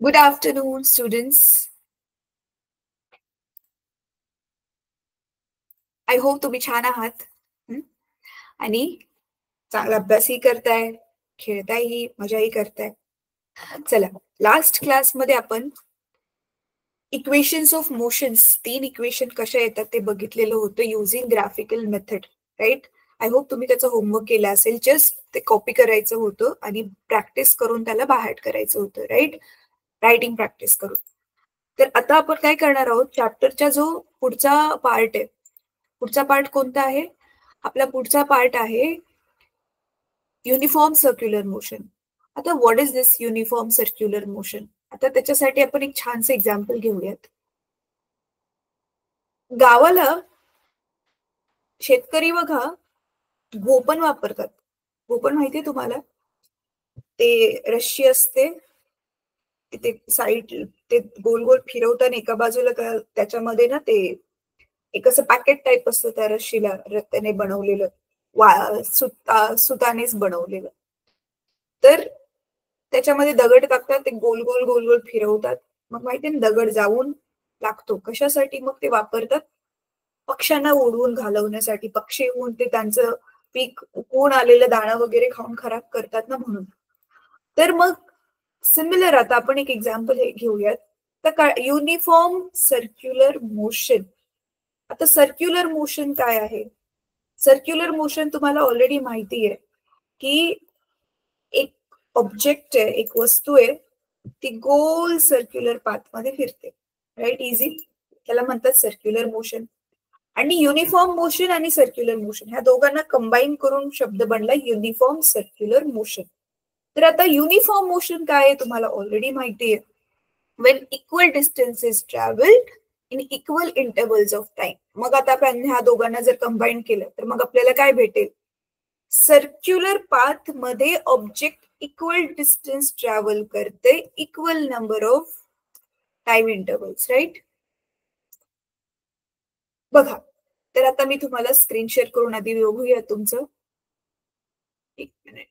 Good afternoon, students. I hope तुम्ही छान आहात आणि चांगला अभ्यासही करताय, खेळतायही, मजाही करताय. चला, लास्ट क्लासमध्ये आपण इक्वेशन्स ऑफ मोशन्स 3 इक्वेशन कशा येतात ते बघितलेलं होतं using graphical method, right? I hope तुम्ही त्याचा होमवर्क केला असेल. जस्ट ते कॉपी करायचं होतं आणि प्रॅक्टिस करून त्याला बाहेर करायचं होतं, राईट? रायटिंग प्रॅक्टिस करून. तर आता आपण काय करणार आहोत, चॅप्टरचा जो पुढचा पार्ट आहे, पुढचा पार्ट कोणता आहे? आपला पुढचा पार्ट आहे युनिफॉर्म सर्क्युलर मोशन. आता what is this uniform circular motion? आता त्याच्यासाठी आपण एक छानसं एक्झाम्पल घेऊयात. गावाला शेतकरी बघा गोपन वापरतात. गोपन माहितीये तुम्हाला? ते रश्शी असते, ते साईड ते गोल गोल फिरवताना एका बाजूला त्याच्यामध्ये ना ते एक असं पॅकेट टाईप असतं त्या रश्शीला त्याने बनवलेलं, सुतानेच बनवलेलं. तर त्याच्यामध्ये दगड टाकतात, ते गोल गोल गोल गोल फिरवतात. मग माहितीये ना दगड जाऊन लागतो. कशासाठी मग ते वापरतात? पक्ष्यांना उडवून घालवण्यासाठी. पक्षी येऊन ते त्यांचं पीक उगवून आलेलं दाणं वगैरे खाऊन खराब करतात ना म्हणून. तर मग सिमिलर आता आपण एक एक्झाम्पल घेऊयात. तर युनिफॉर्म सर्क्युलर मोशन. आता सर्क्युलर मोशन काय आहे? सर्क्युलर मोशन तुम्हाला ऑलरेडी माहिती आहे की एक ऑब्जेक्ट आहे, एक वस्तू आहे, ती गोल सर्क्युलर पाथ मध्ये फिरते, राईट? इझी, त्याला म्हणतात सर्क्युलर मोशन. आणि युनिफॉर्म मोशन आणि सर्क्युलर मोशन ह्या दोघांना कंबाईन करून शब्द बनला युनिफॉर्म सर्क्युलर मोशन. तर आता युनिफॉर्म मोशन काय आहे तुम्हाला ऑलरेडी माहिती आहे. when equal distance is traveled in equal intervals of time. मग आता आपण ह्या दोघांना जर कंबाईन केलं तर मग आपल्याला काय भेटेल? सर्क्युलर पाथ मध्ये ऑब्जेक्ट इक्वल डिस्टन्स ट्रॅव्हल करते equal number of time intervals, right? बघा, तर आता मी तुम्हाला स्क्रीन शेअर करून आधी बघूया तुमचं. एक मिनिट.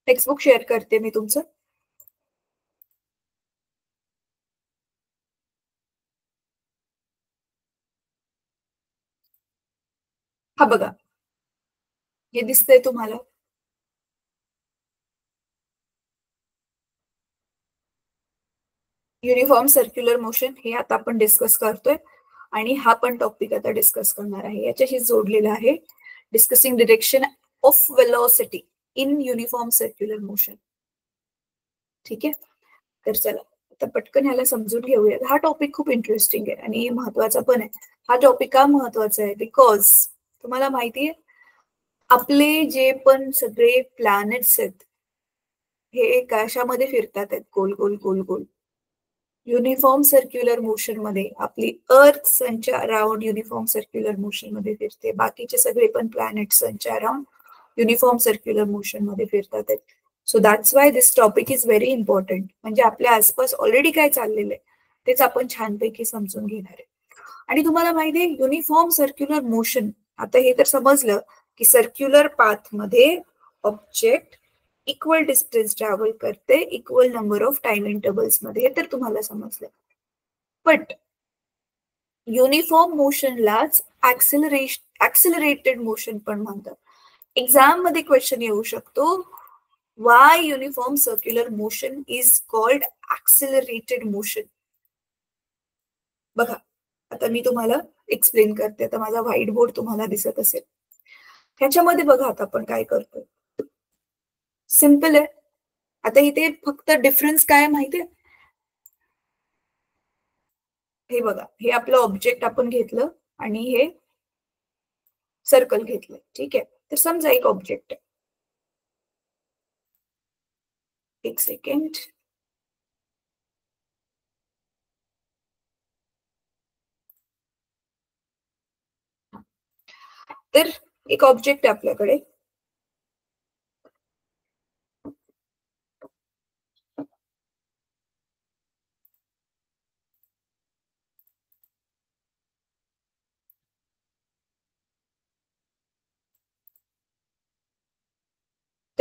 टेक्स्टबुक शेअर करते मी तुमचं. हा बघा, हे दिसतंय तुम्हाला? युनिफॉर्म सर्क्युलर मोशन हे आता आपण डिस्कस करतोय आणि हा पण टॉपिक आता डिस्कस करणार आहे. याच्याशी जोडलेला आहे discussing direction of velocity in uniform circular motion. ठीक आहे, तर चला आता पटकन ह्याला समजून घेऊया. हा टॉपिक खूप इंटरेस्टिंग आहे आणि महत्वाचा पण आहे. हा टॉपिक का महत्वाचा आहे? बिकॉज तुम्हाला माहितीये आपले जे पण सगळे प्लॅनेट्स आहेत हे कशामध्ये फिरतात आहेत? गोल गोल गोल गोल युनिफॉर्म सर्क्युलर मोशन मध्ये. आपली अर्थ सनच्या अराउंड युनिफॉर्म सर्क्युलर मोशन मध्ये फिरते. बाकीचे सगळे पण प्लॅनेट सनच्या अराउंड युनिफॉर्म सर्क्युलर मोशन मध्ये फिरतात आहेत. So that's why this topic is very important. म्हणजे आपल्या आसपास ऑलरेडी काय चाललेलं आहे तेच आपण छानपैकी समजून घेणार आहे. आणि तुम्हाला माहिती आहे युनिफॉर्म सर्क्युलर मोशन, आता हे तर समजलं की सर्क्युलर पाथ मध्ये ऑब्जेक्ट इक्वल डिस्टन्स ट्रॅव्हल करते equal number of time intervals मध्ये, हे तर तुम्हाला समजलं. बट युनिफॉर्म मोशनलाच ऍक्सिलरेटेड मोशन पण म्हणतात. एक्झाम मध्ये क्वेश्चन येऊ शकतो, why uniform circular motion is called accelerated motion. बघा, आता मी तुम्हाला एक्सप्लेन करते. आता माझा व्हाईट बोर्ड तुम्हाला दिसत असेल. ह्याच्यामध्ये बघा आता आपण काय करतोय. सिंपल आहे. आता इथे फक्त डिफरन्स काय माहितीये? हे बघा, हे आपलं ऑब्जेक्ट आपण घेतलं आणि हे सर्कल घेतलं. ठीक आहे, तर समजा एक ऑब्जेक्ट आहे. एक सेकंड. तर एक ऑब्जेक्ट आहे आपल्याकडे.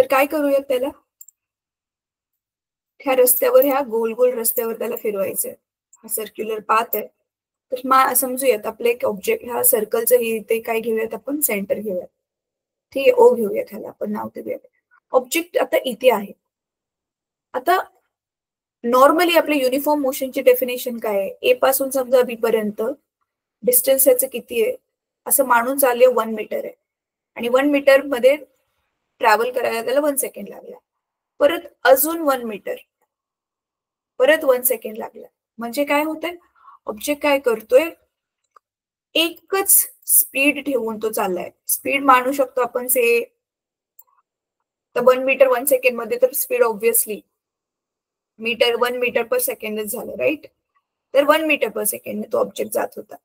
तर काय करूयात त्याला, ह्या रस्त्यावर, ह्या गोल गोल रस्त्यावर त्याला फिरवायचंय. हा सर्क्युलर पाथ आहे. तर समजूयात आपलं एक ऑब्जेक्ट, ह्या सर्कलचं इथे काय घेऊयात आपण, सेंटर घेऊयात. ठीक आहे, ओ घेऊयात, ह्याला आपण नाव देऊयात. ऑब्जेक्ट आता इथे आहे. आता नॉर्मली आपल्या युनिफॉर्म मोशनची डेफिनेशन काय आहे, ए पासून समजा बी पर्यंत डिस्टन्स याचं किती आहे असं मानून चालले 1 मीटर आहे, आणि 1 मीटर मध्ये ट्रॅव्हल करायला त्याला 1 सेकंड लागला. परत अजून 1 मीटर, परत 1 सेकंड लागला. म्हणजे काय होतंय, ऑब्जेक्ट काय करतोय, एकच स्पीड ठेवून तो चाललाय. स्पीड मानू शकतो आपण से 1 मीटर 1 सेकंड मध्ये, तर स्पीड ऑब्व्हियसली 1 मीटर पर सेकंडच झालं, राईट. तर 1 मीटर पर सेकंड तो ऑब्जेक्ट जात होता.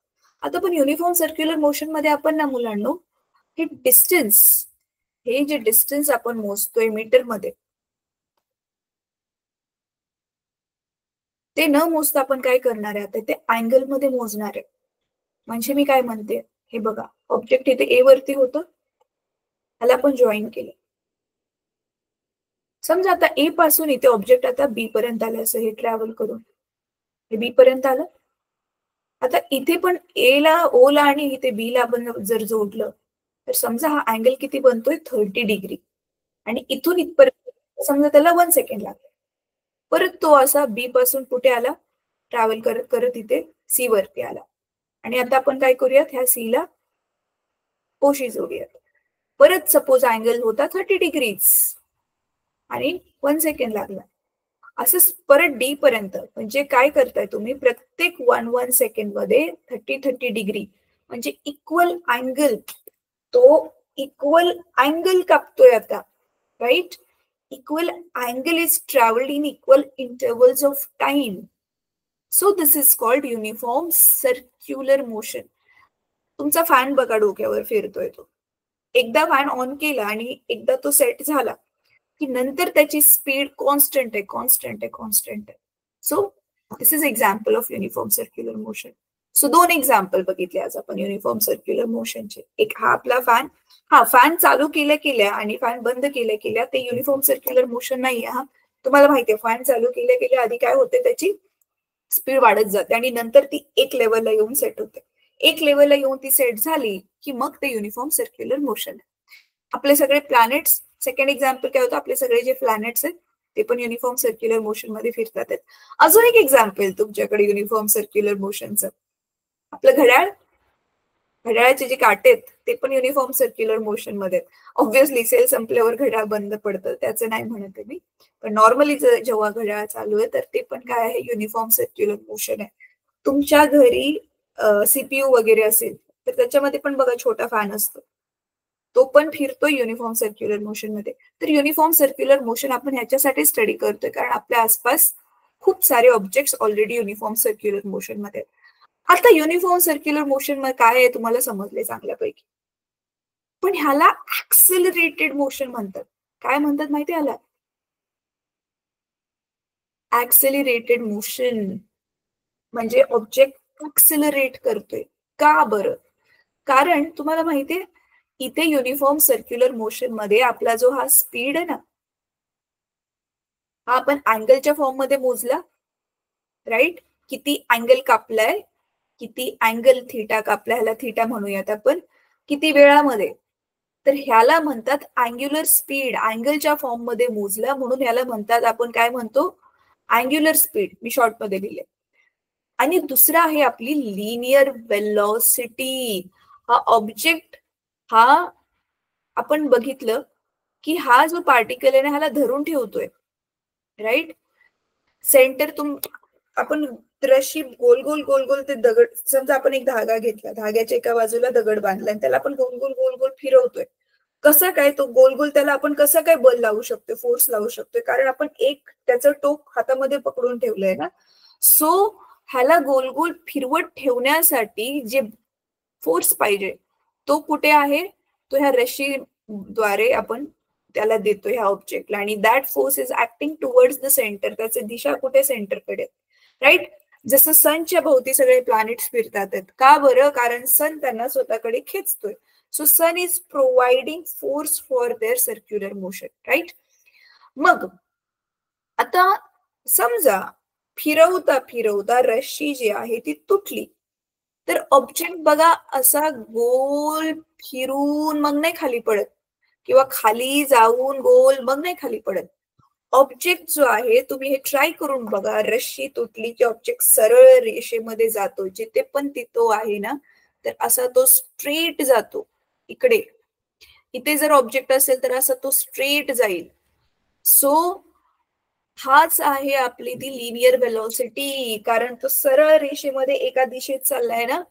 आता पण युनिफॉर्म सर्क्युलर मोशन मध्ये आपण ना मुलांनो, हे डिस्टन्स, हे जे डिस्टन्स आपण मोजतोय मीटर मध्ये, ते न मोजता आपण काय करणार आहे, आता ते अँगल मध्ये मोजणार आहे. म्हणजे मी काय म्हणते, हे बघा, ऑब्जेक्ट इथे ए वरती होतं, ह्याला आपण जॉईन केलं. समजा आता ए पासून इथे ऑब्जेक्ट आता बी पर्यंत आलं, असं हे ट्रॅव्हल करून हे बी पर्यंत आलं. आता इथे पण ए ला, ओ ला आणि इथे बी ला आपण जर जोडलं, तर समजा हा अँगल किती बनतोय, 30 डिग्री. आणि इथून इथपर्यंत समजा त्याला 1 सेकंड लागलं. परत तो असा बी पासून कुठे आला, ट्रॅव्हल करत करत इथे सी वरती आला. आणि आता आपण काय करूयात, ह्या सी ला ओशी जोडूयात. परत सपोज अँगल होता 30 डिग्रीज आणि 1 सेकंड लागला. असं परत डी पर्यंत. म्हणजे काय करताय तुम्ही, प्रत्येक 1 सेकंड मध्ये 30 डिग्री म्हणजे इक्वल अँगल, तो इक्वल अँगल कापतोय आता, right. Equal angle is travelled in equal intervals of time. So this is called uniform circular motion. तुमचा फॅन बघा डोक्यावर फिरतोय, तो एकदा फॅन ऑन केला आणि एकदा तो सेट झाला की नंतर त्याची स्पीड कॉन्स्टंट आहे, कॉन्स्टंट आहे, कॉन्स्टंट आहे. So this is example of uniform circular motion. So 2 example बघितले आज आपण युनिफॉर्म सर्क्युलर मोशनचे. एक हा आपला फॅन, हा फॅन चालू केल्या आणि फॅन बंद केल्या ते युनिफॉर्म सर्क्युलर मोशन नाहीये. हा तुम्हाला माहितीये, फॅन चालू केल्या आधी काय होते, त्याची स्पीड वाढत जाते आणि नंतर ती एक लेवलला येऊन सेट होते. एक लेवलला येऊन ती सेट झाली की मग ते युनिफॉर्म सर्क्युलर मोशन आहे. आपले सगळे प्लॅनेट्स, सेकंड एक्झाम्पल काय होतं, आपले सगळे जे प्लॅनेट्स आहेत ते पण युनिफॉर्म सर्क्युलर मोशन मध्ये फिरतात. अजून एक एक्झाम्पल तुमच्याकडे युनिफॉर्म सर्क्युलर मोशनचं, आपलं घड्याळ, घड्याळाचे जे काटे आहेत ते पण युनिफॉर्म सर्क्युलर मोशन मध्ये. ऑब्व्हियसली सेल संपल्यावर घड्याळ बंद पडतं, त्याचं नाही म्हणत आहे मी, पण नॉर्मली जेव्हा घड्याळ चालू आहे तर ते पण काय आहे, युनिफॉर्म सर्क्युलर मोशन आहे. तुमच्या घरी सीपीयू वगैरे असेल तर त्याच्यामध्ये पण बघा छोटा फॅन असतो, तो पण फिरतो युनिफॉर्म सर्क्युलर मोशन मध्ये. तर युनिफॉर्म सर्क्युलर मोशन आपण ह्याच्यासाठी स्टडी करतोय कारण आपल्या आसपास खूप सारे objects already uniform circular motion मध्ये. आता युनिफॉर्म सर्क्युलर मोशन मध्ये काय आहे तुम्हाला समजले चांगल्यापैकी, पण ह्याला ऍक्सेलरेटेड मोशन म्हणतात. काय म्हणतात माहिती ह्याला, ऍक्सेलरेटेड मोशन. म्हणजे ऑब्जेक्ट ऍक्सेलरेट करतोय. का बरं, कारण तुम्हाला माहितीये इथे युनिफॉर्म सर्क्युलर मोशन मध्ये आपला जो हा स्पीड आहे ना, हा आपण अँगलच्या फॉर्म मध्ये मोजला, राईट. किती अँगल कापलाय, किती अँगल थीटा कापलाय, ह्याला थीटा म्हणूयात आपण, किती वेळामध्ये. तर ह्याला म्हणतात अँग्युलर स्पीड, अँगलच्या फॉर्म मध्ये मोजला म्हणून ह्याला म्हणतात, आपण काय म्हणतो, अँग्युलर स्पीड, मी शॉर्ट मध्ये लिहिले. आणि दुसरा आहे आपली लिनियर वेलॉसिटी. हा ऑब्जेक्ट, हा आपण बघितलं की हा जो पार्टिकल आहे ना ह्याला धरून ठेवतोय, राईट. सेंटर आपण रशी गोल गोल गोल गोल ते दगड, समजा आपण एक धागा घेतला, धाग्याच्या एका बाजूला दगड बांधला आणि त्याला आपण गोल गोल गोल गोल फिरवतोय. कसं काय तो गोल गोल, त्याला आपण कसं काय बल लावू शकतो, फोर्स लावू शकतोय, कारण आपण एक त्याचं टोक हातामध्ये पकडून ठेवलंय ना. सो ह्याला गोल गोल फिरवत ठेवण्यासाठी जे फोर्स पाहिजे तो कुठे आहे, तो ह्या रशीद्वारे आपण त्याला देतो ह्या ऑब्जेक्टला, आणि that force is acting towards the centre. त्याची दिशा कुठे, सेंटरकडे, राईट. जसं सनच्या भोवती सगळे प्लॅनेट्स फिरतात. का बरं, कारण सन त्यांना स्वतःकडे खेचतोय. So sun is providing force for their circular motion, right. मग आता समजा फिरवता फिरवता रश्शी जी आहे ती तुटली, तर ऑब्जेक्ट बघा असा गोल फिरून मग नाही खाली पडत, किंवा खाली जाऊन गोल मग नाही खाली पडत. ऑब्जेक्ट जो आहे, तुम्ही हे ट्राय करून बघा, रश्शी तुटली की ऑब्जेक्ट सरळ रेषेमध्ये जातो, जिथे पण तिथं आहे ना, तर असा तो स्ट्रेट जातो. इकडे इथे जर ऑब्जेक्ट असेल तर असा तो स्ट्रेट जाईल. सो हाच आहे आपली ती लिनियर वेलॉसिटी, कारण तो सरळ रेषेमध्ये एका दिशेत चाललाय ना.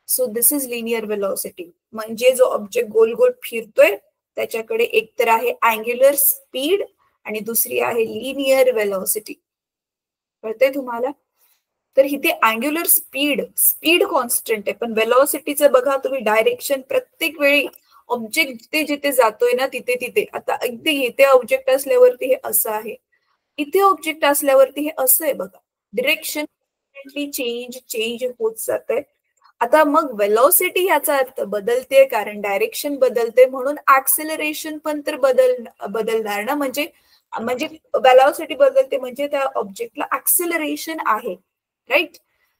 So this is linear velocity. म्हणजे जो ऑब्जेक्ट गोल गोल फिरतोय त्याच्याकडे एकतर आहे अँग्युलर स्पीड आणि दुसरी आहे लिनियर वेलॉसिटी. कळतंय तुम्हाला? तर इथे अँग्युलर स्पीड कॉन्स्टंट आहे, पण वेलॉसिटीचं बघा तुम्ही डायरेक्शन प्रत्येक वेळी ऑब्जेक्ट जिथे जिथे जातोय ना तिथे तिथे. आता अगदी इथे ऑब्जेक्ट असल्यावरती हे असं आहे, इथे ऑब्जेक्ट असल्यावरती हे असं आहे बघा. डिरेक्शन चेंज होत जात आहे. आता मग वेलॉसिटी याचा अर्थ बदलते, कारण डायरेक्शन बदलते, म्हणून ऍक्सेलरेशन पण तर बदलणार ना. म्हणजे वेलॉसिटी बदलते म्हणजे त्या ऑब्जेक्टला ऍक्सेलरेशन आहे, राईट.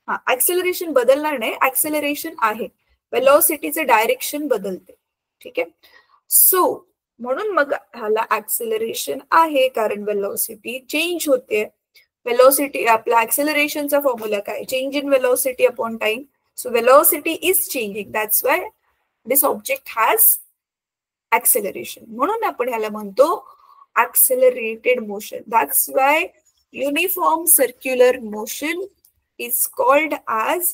हा, ऍक्सेलरेशन बदलणार नाही, ऍक्सेलरेशन आहे, वेलॉसिटीचे डायरेक्शन बदलते. ठीक आहे. सो म्हणून मग ह्याला ऍक्सेलरेशन आहे, कारण वेलॉसिटी चेंज होते. वेलॉसिटी आपला ऍक्सेलरेशनचा फॉर्म्युला काय, change in velocity upon time. So velocity is changing, that's why this object has acceleration. म्हणून आपण ह्याला म्हणतो accelerated motion. That's why uniform circular motion is called as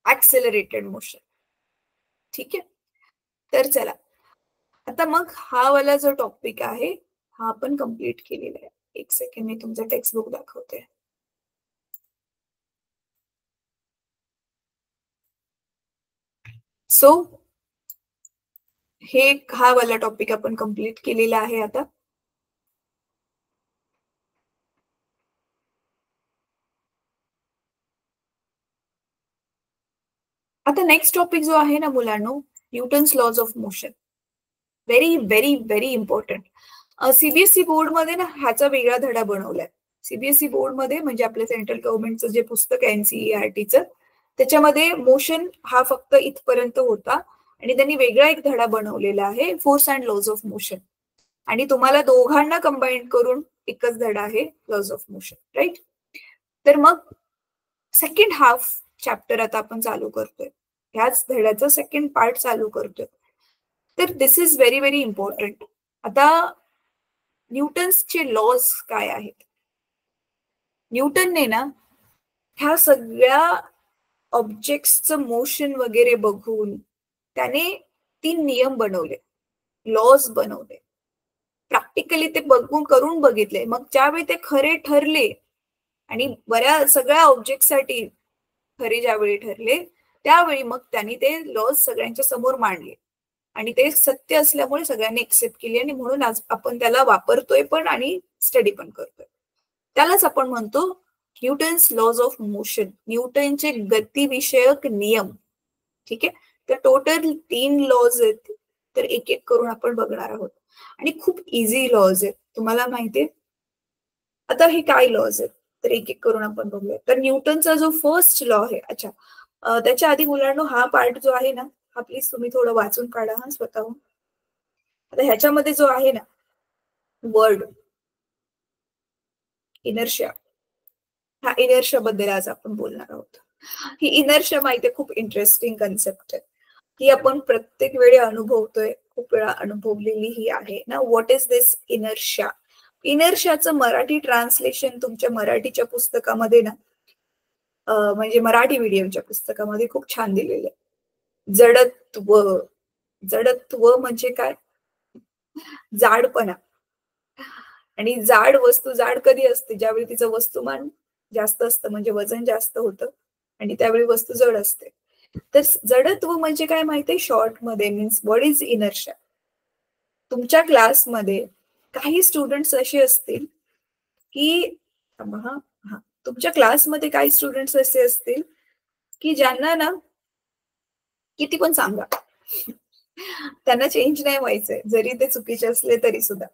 accelerated motion. ठीक आहे. तर चला आता मग हा वाला जो टॉपिक आहे हा आपण कंप्लीट केलेला आहे. एक सेकंड, मी तुमचं टेक्स्ट बुक दाखवते. सो हे हा वाला टॉपिक आपण कंप्लीट केलेला आहे. आता नेक्स्ट टॉपिक जो आहे ना मुलांनो, Newton's laws of motion. Very very very important. CBSE board मध्ये ना ह्याचा वेगळा धडा बनवलाय. सीबीएसई बोर्ड मध्ये म्हणजे आपल्या सेंट्रल गव्हर्नमेंटचं जे पुस्तक आहे एनसीईआरटीचं, त्याच्यामध्ये मोशन हा फक्त इथपर्यंत होता आणि त्यांनी वेगळा एक धडा बनवलेला आहे, force and laws of motion. आणि तुम्हाला दोघांना कंबाईन करून एकच धडा आहे, लॉज ऑफ मोशन, राईट. तर मग सेकंड हाफ चॅप्टर आता आपण चालू करतोय, ह्याच धड्याचा सेकंड पार्ट चालू करतोय. तर this is very very important. आता न्यूटन्सचे लॉज काय आहेत? न्यूटनने ना ह्या सगळ्या ऑब्जेक्ट्सचं मोशन वगैरे बघून त्याने 3 नियम बनवले, लॉज बनवले. प्रॅक्टिकली ते बघून करून बघितले. मग ज्यावेळी ते खरे ठरले आणि सगळ्या ऑब्जेक्टसाठी खरे ज्यावेळी ठरले, त्यावेळी मग त्यांनी ते लॉज सगळ्यांच्या समोर मांडले आणि ते सत्य असल्यामुळे सगळ्यांनी एक्सेप्ट केली आणि म्हणून आज आपण त्याला वापरतोय पण आणि स्टडी पण करतोय. त्यालाच आपण म्हणतो न्यूटन्स लॉज ऑफ मोशन, न्यूटनचे गतिविषयक नियम. ठीक आहे. तर टोटल 3 लॉज आहेत, तर एक एक करून आपण बघणार आहोत आणि खूप इझी लॉज आहेत, तुम्हाला माहितीये. आता हे काय लॉज आहेत तर एक एक करून आपण बघूया. तर न्यूटनचा जो फर्स्ट लॉ आहे, अच्छा त्याच्या आधी मुलांनो हा पार्ट जो आहे ना हा प्लीज तुम्ही थोडं वाचून काढा हा स्वतःहून. आता ह्याच्यामध्ये जो आहे ना वर्ड इनर्शिया, हा इनर्शिया बद्दल आज आपण बोलणार आहोत. ही इनर्शिया माहितीये खूप इंटरेस्टिंग कन्सेप्ट आहे, ही आपण प्रत्येक वेळी अनुभवतोय, खूप वेळा अनुभवलेली ही आहे ना. What is this inertia? इनर्शियाचं मराठी ट्रान्सलेशन तुमच्या मराठीच्या पुस्तकामध्ये ना म्हणजे मराठी मीडियमच्या पुस्तकामध्ये खूप छान दिलेलं आहे. जडत्व. जडत्व म्हणजे काय? जाडपणा. आणि जाड वस्तू जाड कधी असते? ज्यावेळी तिचं वस्तुमान जास्त असतं, म्हणजे वजन जास्त होतं आणि त्यावेळी वस्तू जड असते. तर जडत्व म्हणजे काय माहितीये शॉर्ट मध्ये? Means what is inertia. तुमच्या क्लासमध्ये काही स्टुडंट्स असे असतील की तुमच्या क्लासमध्ये काही स्टुडंट्स असे असतील की ज्यांना ना किती पण सांगा त्यांना चेंज नाही व्हायचंय, जरी ते चुकीचे असले तरी सुद्धा.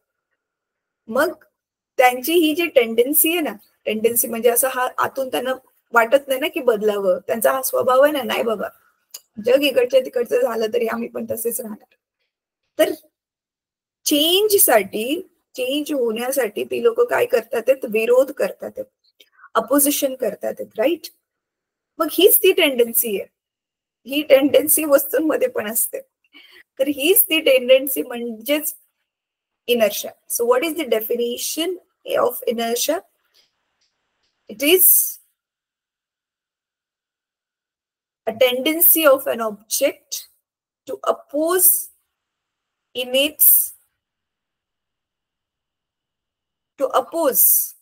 मग त्यांची ही जी टेंडन्सी आहे ना, टेंडन्सी म्हणजे असं हा आतून त्यांना वाटत नाही ना की बदलावं, त्यांचा हा स्वभाव आहे ना, नाही बाबा जग इकडच्या तिकडचं झालं तरी आम्ही पण तसेच राहणार. तर चेंज होण्यासाठी ती लोक काय करतात, विरोध करतात, अपोजिशन करतात, राईट. मग हीच ती टेंडन्सी आहे, ही टेंडन्सी वस्तूंमध्ये पण असते. तर हीच ती टेंडन्सी म्हणजेच inertia. So what is the definition of inertia? It is a tendency of an object to oppose in its to oppose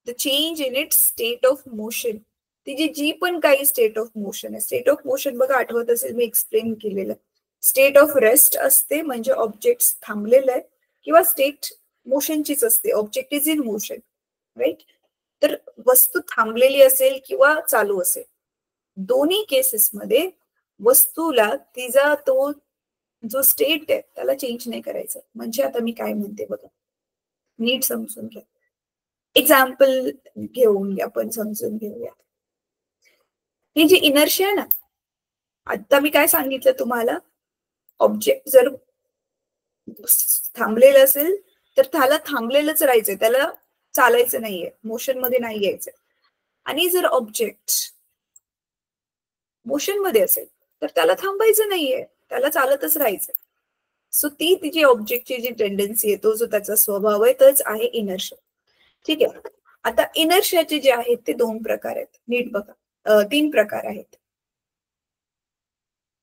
the change in its state of motion. तिची जी पण काही स्टेट ऑफ मोशन आहे, state of motion बघा आठवत असेल मी explain केलेलं. स्टेट ऑफ रेस्ट असते म्हणजे ऑब्जेक्ट थांबलेलं आहे, किंवा स्टेट मोशनचीच असते, object is in motion, right. तर वस्तू थांबलेली असेल किंवा चालू असेल, दोन्ही केसेसमध्ये वस्तूला तिचा तो जो स्टेट आहे त्याला चेंज नाही करायचं. म्हणजे आता मी काय म्हणते बघा, नीट समजून घ्या. एक्झाम्पल घेऊन आपण समजून घेऊया. ही जी इनर्शिया आहे ना, आता मी काय सांगितलं तुम्हाला, ऑब्जेक्ट जर थांबलेलं असेल तर त्याला थांबलेलंच राहायचंय, त्याला चालायचं नाहीये, मोशन मध्ये नाही यायचं. आणि जर ऑब्जेक्ट मोशन मध्ये असेल तर त्याला थांबायचं नाहीये, त्याला चालतच राहायचं. सो ती तिची ऑब्जेक्टची जी टेंडन्सी आहे, तो जो त्याचा स्वभाव आहे, तोच आहे इनर्शिया. ठीक आहे. आता इनर्शियाचे जे आहेत ते दोन प्रकार आहेत, नीट बघा. 3 प्रकार आहेत.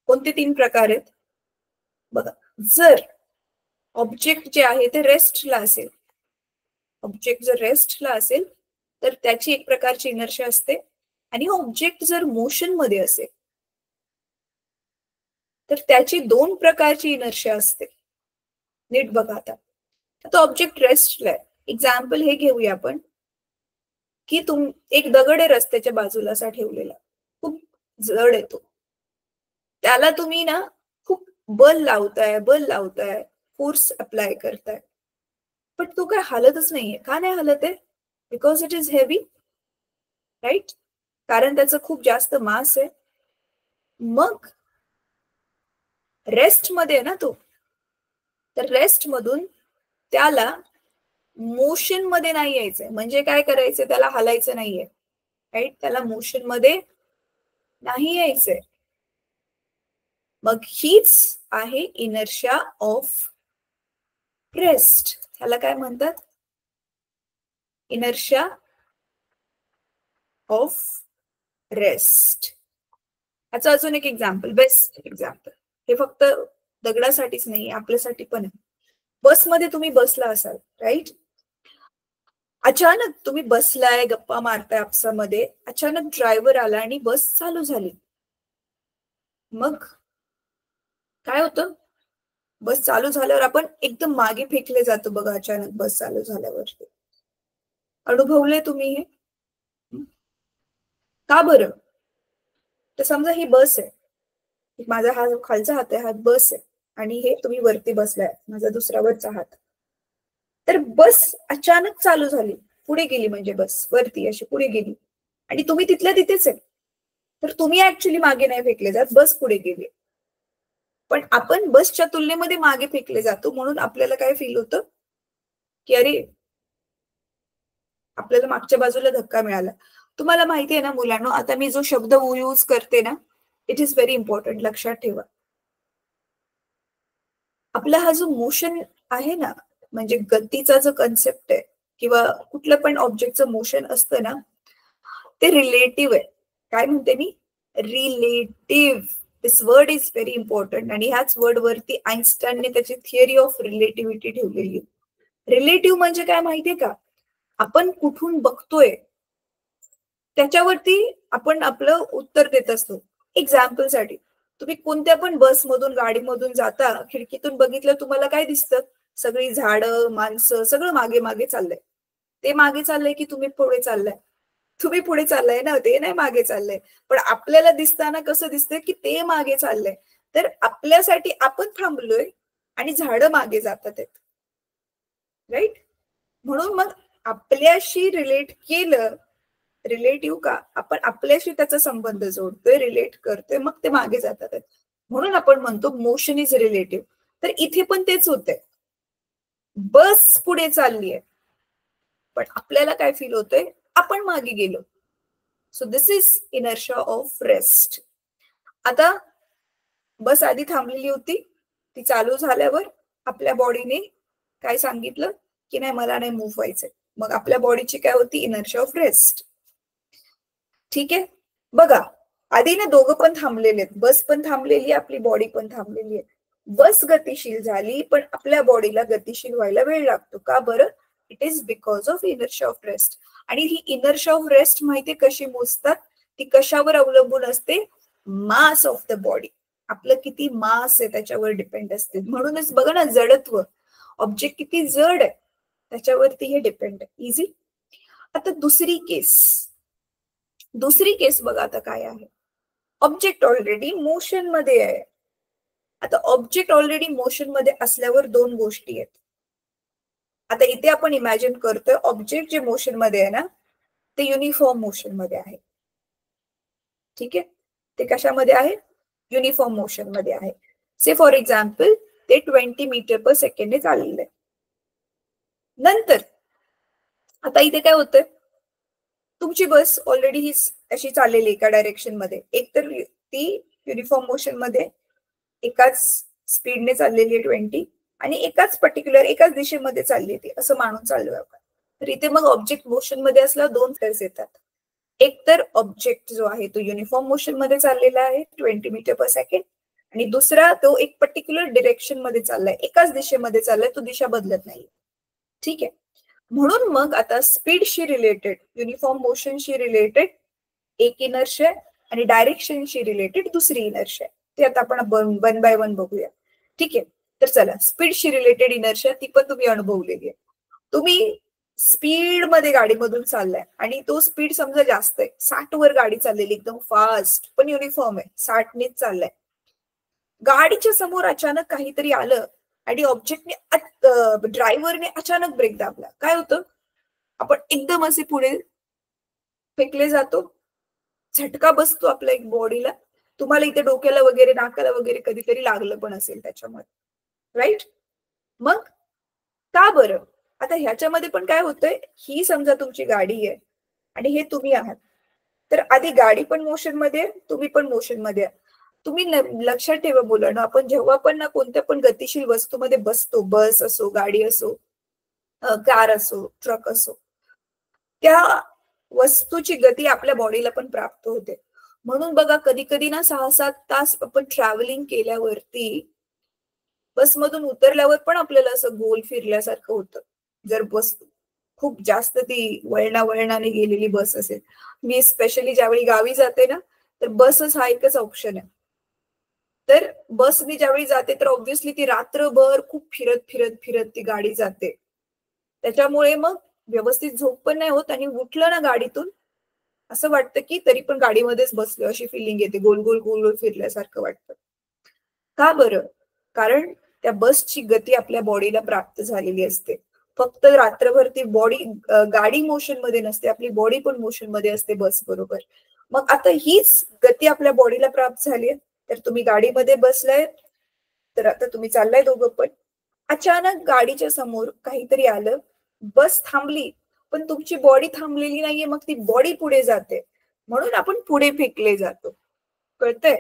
कोणते 3 प्रकार आहेत बघा. जर ऑब्जेक्ट जे आहे ते रेस्टला असेल, ऑब्जेक्ट जर रेस्टला असेल तर त्याची एक प्रकारची इनर्शिया असते. आणि ऑब्जेक्ट जर मोशन मध्ये असेल तर त्याची 2 प्रकारची इनर्शिया असते. नीट बघा. आता ऑब्जेक्ट रेस्टला आहे. एक्झाम्पल हे घेऊया आपण की एक दगड आहे रस्त्याच्या बाजूला असा ठेवलेला, खूप जड आहे तो. त्याला तुम्ही ना खूप बल लावताय, फोर्स अप्लाय करताय, पण तो काय हालतच नाहीये. का नाही हालत आहे? Because it is heavy, right. कारण त्याचं खूप जास्त मास आहे. मग रेस्ट मध्ये आहे ना तो, तर रेस्ट मधून त्याला मोशन मध्ये नाही यायचंय. म्हणजे काय करायचंय, त्याला हलायचं नाहीये, राईट. त्याला मोशन मध्ये नाही यायचंय. मग हीच आहे इनर्शिया ऑफ रेस्ट. ह्याला काय म्हणतात? Inertia of rest. याचं अजून एक एक्झाम्पल, बेस्ट एक्झाम्पल, हे फक्त दगडासाठीच नाही, आपल्यासाठी पण आहे. बसमध्ये तुम्ही बसला असाल, राईट. अचानक तुम्ही बसलाय, गप्पा मारताय आपसामध्ये, अचानक ड्रायव्हर आला आणि बस चालू झाली. मग काय होतं? बस चालू झाल्यावर आपण एकदम मागे फेकले जातो बघा, अचानक बस चालू झाल्यावर. अनुभवले तुम्ही हे? का बरं? तर समजा ही बस आहे, माझा हा खालचा हात आहे, हा बस आहे, आणि हे तुम्ही वरती बसलाय, माझा दुसरा वरचा हात. तर बस अचानक चालू झाली, पुढे गेली, म्हणजे बस वरती अशी पुढे गेली, आणि तुम्ही तिथल्या तिथेच आहे. तर तुम्ही ऍक्च्युली मागे नाही फेकले जात, बस पुढे गेली. पण आपण बसच्या तुलनेमध्ये मागे फेकले जातो, म्हणून आपल्याला काय फील होतं की अरे आपल्याला मागच्या बाजूला धक्का मिळाला. तुम्हाला माहिती आहे ना मुलांनो, आता मी जो शब्द यूज करते ना, इट इज व्हेरी इम्पॉर्टंट, लक्षात ठेवा. आपला हा जो मोशन आहे ना, म्हणजे गतीचा जो कन्सेप्ट आहे, किंवा कुठलं पण ऑब्जेक्टचं मोशन असतं ना, ते रिलेटिव्ह आहे. काय म्हणते मी? Relative. This word is very important. आणि ह्याच वर्ड वरती आईन्स्टाईनने त्याची थिअरी ऑफ रिलेटिव्हिटी ठेवलेली. रिलेटिव्ह म्हणजे काय माहितीये का? आपण कुठून बघतोय त्याच्यावरती आपण आपलं उत्तर देत असतो. एक्झाम्पलसाठी तुम्ही कोणत्या पण बसमधून, गाडीमधून जाता, खिडकीतून बघितलं तुम्हाला काय दिसतं? सगळी झाडं, माणसं, सगळं मागे मागे चाललंय. ते मागे चाललंय की तुम्ही पुढे चाललाय? तुम्ही पुढे चाललाय ना, ते नाही मागे चाललंय. पण आपल्याला दिसताना कसं दिसतंय की ते मागे चाललंय. तर आपल्यासाठी आपण थांबलोय आणि झाडं मागे जातात आहेत, राईट. म्हणून मग आपल्याशी रिलेट केलं, रिलेटिव्ह का, आपण आपल्याशी त्याचा संबंध जोडतोय, रिलेट करतोय, मग ते मागे जातात. म्हणून आपण म्हणतो मोशन इज रिलेटिव्ह. तर इथे पण तेच होतंय, बस पुढे चालली आहे पण आपल्याला काय फील होतंय, आपण मागे गेलो. So this is inertia of rest. आता बस आधी थांबलेली होती, ती चालू झाल्यावर आपल्या बॉडीने काय सांगितलं की नाही मला नाही मूव्ह व्हायचंय, मग आपल्या बॉडीची काय होती, इनर्शिया ऑफ रेस्ट. ठीक आहे, बघा आधी ना दोघं पण थांबलेले आहेत, बस पण थांबलेली, आपली बॉडी पण थांबलेली आहे. बस गतिशील झाली पण आपल्या बॉडीला गतिशील व्हायला वेळ लागतो. का बरं? It is because of inertia of rest. आणि ही इनर्शिया ऑफ रेस्ट माहिती कशी मोजतात, ती कशावर अवलंबून असते, मास ऑफ द बॉडी, आपलं किती मास आहे त्याच्यावर डिपेंड असते. म्हणूनच बघा ना, जडत्व, ऑब्जेक्ट किती जड आहे त्याच्यावरती हे डिपेंड आहे. इझी. आता दुसरी केस बघा आता काय आहे. ऑब्जेक्ट ऑलरेडी मोशन मध्ये आहे. आता ऑब्जेक्ट ऑलरेडी मोशन मध्ये असल्यावर दोन गोष्टी आहेत. आता इथे आपण इमॅजिन करतोय ऑब्जेक्ट जे मोशन मध्ये आहे ना, ते युनिफॉर्म मोशन मध्ये आहे. ठीक आहे, ते कशामध्ये आहे, युनिफॉर्म मोशन मध्ये आहे. से फॉर एक्झाम्पल ते 20 मीटर पर सेकंडने चाललेलं आहे. नंतर आता इथे काय होतंय, तुमची बस ऑलरेडी ही अशी चाललेली एका डायरेक्शन मध्ये, एकतर ती युनिफॉर्म मोशन मध्ये एकाच स्पीडने चाललेली आहे 20, आणि एकाच पर्टिक्युलर एकाच दिशेमध्ये चालली ती, असं मानून चाललोय आपण. तर इथे मग ऑब्जेक्ट मोशन मध्ये असल्यावर दोन फेज येतात. एक तर ऑब्जेक्ट जो आहे तो युनिफॉर्म मोशन मध्ये चाललेला आहे 20 मीटर पर सेकंड, आणि दुसरा तो एक पर्टिक्युलर डिरेक्शन मध्ये चाललाय, एकाच दिशेमध्ये चाललाय, तो दिशा बदलत नाही. ठीक आहे, म्हणून मग आता स्पीडशी रिलेटेड, युनिफॉर्म मोशनशी रिलेटेड एक इनर्शिया आणि डायरेक्शनशी रिलेटेड दुसरी इनर्शिया, ते आता आपण वन बाय वन बघूया. ठीक आहे, तर चला, स्पीडशी रिलेटेड इनर्शिया ती पण तुम्ही अनुभवलेली आहे. तुम्ही स्पीड मध्ये गाडीमधून चाललाय आणि तो स्पीड समजा जास्त आहे, 60 वर गाडी चाललेली एकदम फास्ट, पण युनिफॉर्म आहे, 60 नेच चाललाय. गाडीच्या समोर अचानक काहीतरी आलं आणि ऑब्जेक्टने, ड्रायव्हरने अचानक ब्रेक दाबला, काय होतं, आपण एकदम असे पुढे फेकले जातो, झटका बसतो आपल्या एक बॉडीला. तुम्हाला इथे डोक्याला वगैरे, नाकाला वगैरे कधीतरी लागलं पण असेल त्याच्यामुळे, राईट. मग का बरं? आता ह्याच्यामध्ये पण काय होतंय, ही समजा तुमची गाडी आहे आणि हे तुम्ही आहात, तर आधी गाडी पण मोशन मध्ये, तुम्ही पण मोशन मध्ये. तुम्ही लक्षात ठेवा मुलांना, आपण जेव्हा पण ना कोणत्या पण गतिशील वस्तूमध्ये बसतो, बस असो, गाडी असो, कार असो, ट्रक असो, त्या वस्तूची गती आपल्या बॉडीला पण प्राप्त होते. म्हणून बघा कधी कधी ना 6-7 तास आपण ट्रॅव्हलिंग केल्यावरती बसमधून उतरल्यावर पण आपल्याला असं गोल फिरल्यासारखं होतं, जर बस खूप जास्त ती वळणाने गेलेली बस असेल. मी स्पेशली ज्यावेळी गावी जाते ना, तर बसच हा एकच ऑप्शन आहे. तर बसने ज्यावेळी जाते तर ऑब्व्हियसली ती रात्रभर खूप फिरत फिरत फिरत ती गाडी जाते, त्याच्यामुळे मग व्यवस्थित झोप पण नाही होत, आणि उठलं ना गाडीतून असं वाटतं की तरी पण गाडीमध्येच बसलो अशी फिलिंग येते, गोल गोल गोल गोल फिरल्यासारखं वाटतं. का बरं? कारण त्या बसची गती आपल्या बॉडीला प्राप्त झालेली असते. फक्त रात्रभर ती गाडी मोशन मध्ये नसते, आपली बॉडी पण मोशन मध्ये असते बस बरोबर. मग आता हीच गती आपल्या बॉडीला प्राप्त झाली, तर तुम्ही गाडीमध्ये बसलाय, तर आता तुम्ही चाललाय दोघं पण, अचानक गाडीच्या समोर काहीतरी आलं, बस थांबली, पण तुमची बॉडी थांबलेली नाहीये, मग ती बॉडी पुढे जाते, म्हणून आपण पुढे फेकले जातो. कळतंय?